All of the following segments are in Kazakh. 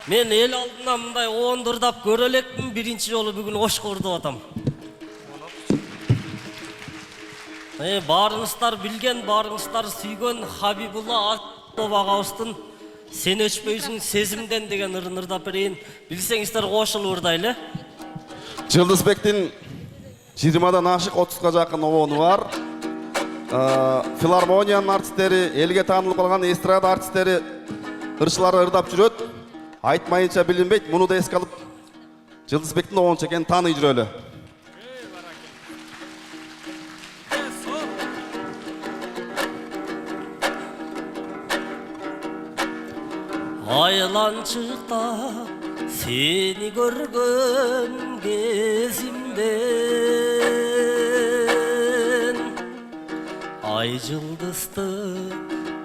Men el алдына мындай ондурдап көрө элекмин, биринчи жолу бүгүн кош көрдүп атам. Барыңыздар билген, барыңыздар сүйгөн Хабибулла Аттоп агабыздын "Сен өчпөйсүң сезимден" деген ырын ырдап берейин. Билсеңиздер кошулуп ырдайлы. Жылдызбектин 20дан ашык 30га жакын обону бар. Филармониянын артисттери, элге таанылып калган эстрада артисттери ырчылары ырдап жүрөт. Айтмайынча билинбейт, муну да эске алып Жылдызбектин обончу экенин тааный жүрөлү. Aylançıkta seni görgön gezimden, ay yıldızdı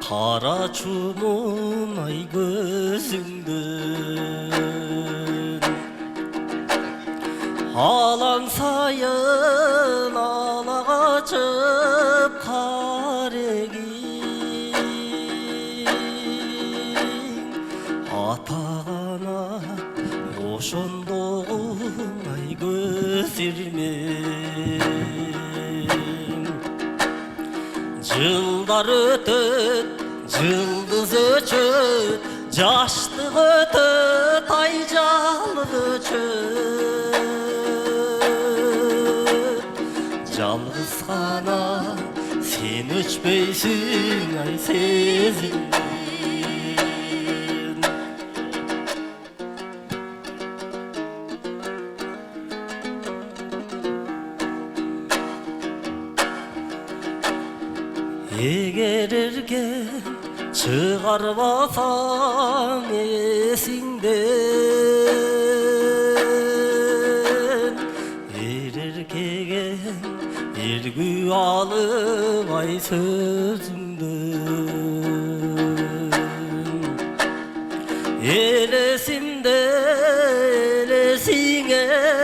kara çumun ay gözünden. Alan sayın ala kaçıp karegi, атағана ошондогун ай көзирмен. Жылдар өтөт, жылдыз өчөт, жаштык өтөт, ай жалын өчөт. Жалгыз гана сен өчпөйсүң ай сезимден. Eğer erken çıkarmasan esinden, erkeğe ergü alıp ay sözünden. Elesimde elesin erkeler,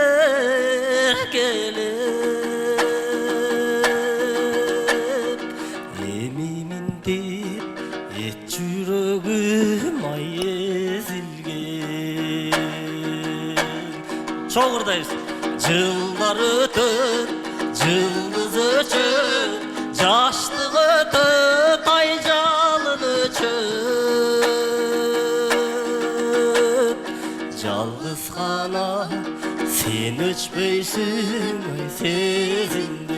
çok ırdayız. Жылдар өтөт, жылдыз өчөт, жаштык өтөт, ай жалын өчөт. Жалгыз гана сен өчпөйсүң ай сезимден.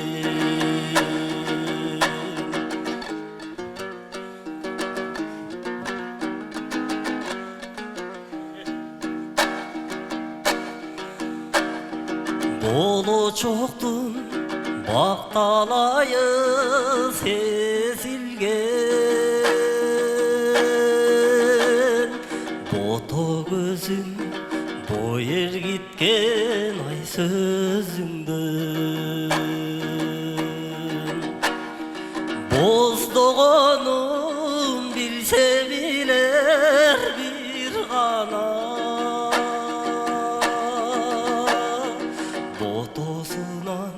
Болочоктун бакталайы сезилген, бото көзүң бой ергиткен ай сөзүңдөн. Боздогонун билсе билер бир гана, ботосунан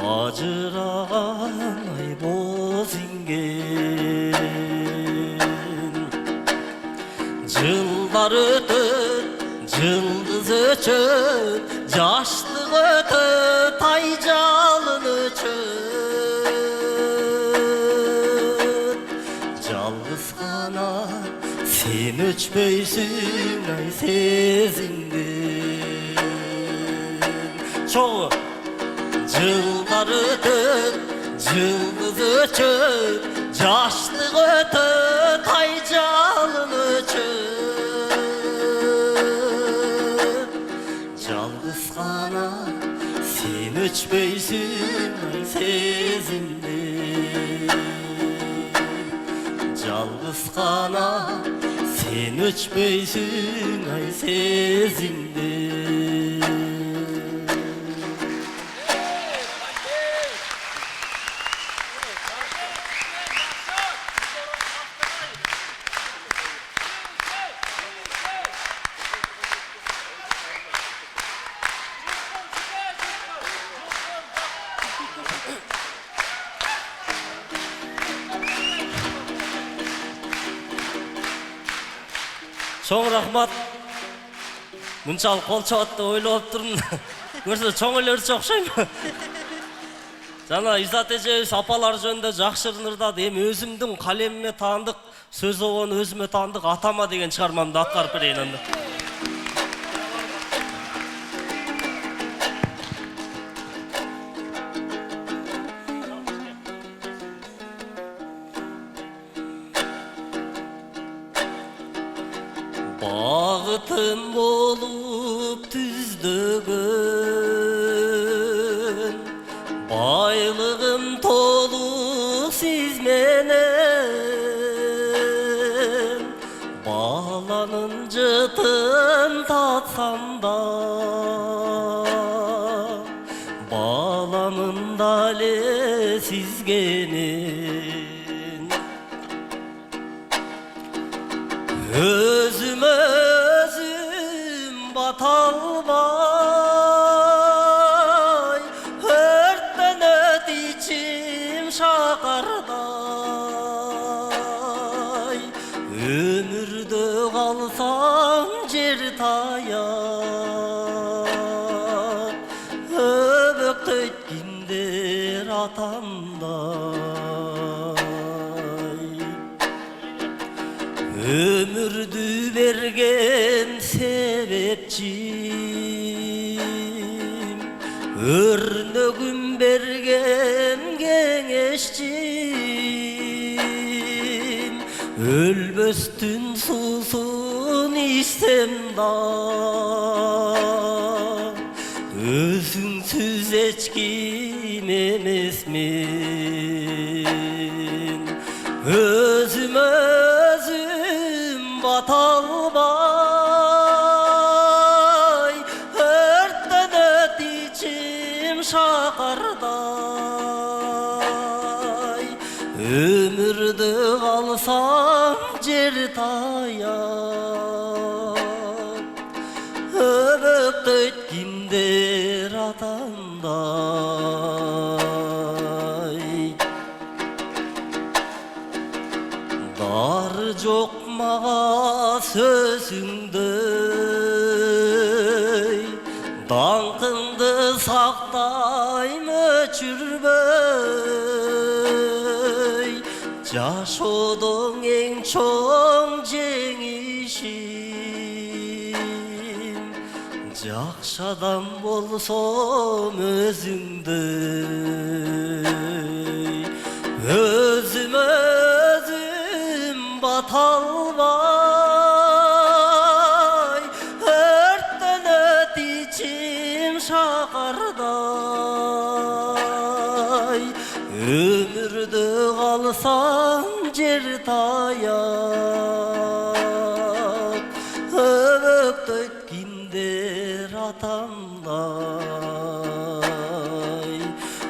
ажыраган ай боз инген. Жылдар өтөт, жылдыз өчөт, жаштык өтөт, ай жалын өчөт. Жалгыз гана сен өчпөйсүң ай сезимден. Çoğu Жылдар өтөт, жылдыз өчөт, жаштык өтөт, ай жалын өчөт. Жалгыз гана сен өчпөйсүң ай сезимден. Жалгыз гана сен өчпөйсүң ай сезимден. Çok rahmat. Мынчалык кол чабат деп ойлоп турмун. Көрсө чоң эле окшойм. Жана Изат эжебиз апалар жөнүндө жакшы ырдады. Эми өзүмдүн калемиме таандык, сөз обон өзүмө таандык атама деген чыгармамды аткарып берейин анда. Багытым болуп түздөгөн, байлыгым толук сиз менен, баланын жытын татсам да, баланын дале сизгенен. Özüm bata almay, örtten öt içim şakarday. Ömürde kalsam cer tayar, öbök tötkindir atamday. Ömürdü bergen sebepçim, örnögüm bergen kеңешçim. Ölböstün susun içsem da, özünsüz hiç kim emesmin. Özüm bata almay, örtten öt içim şakarday. Ömürde kalsam cer tayar, öbök tötkindir atamday. Dar жоқ mağa sözüngde, dаңқыңды сақтайм өчүрбөй. Жашоодун эң чоң жеңишим, жакшы адам болсом өзүңдөй. Özüm bata almay, örtten öt içim şakarday. Ömürde kalsam cer tayar, öbök tötkindir atamday.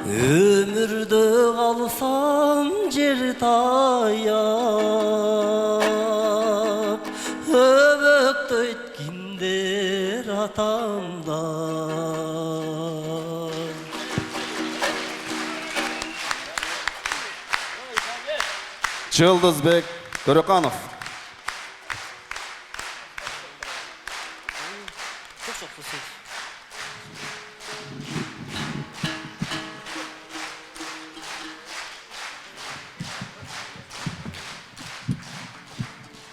Ömürde kalsam cer tayar, öbök tötkindir atamday. Жылдызбек Төрөканов. Çok çok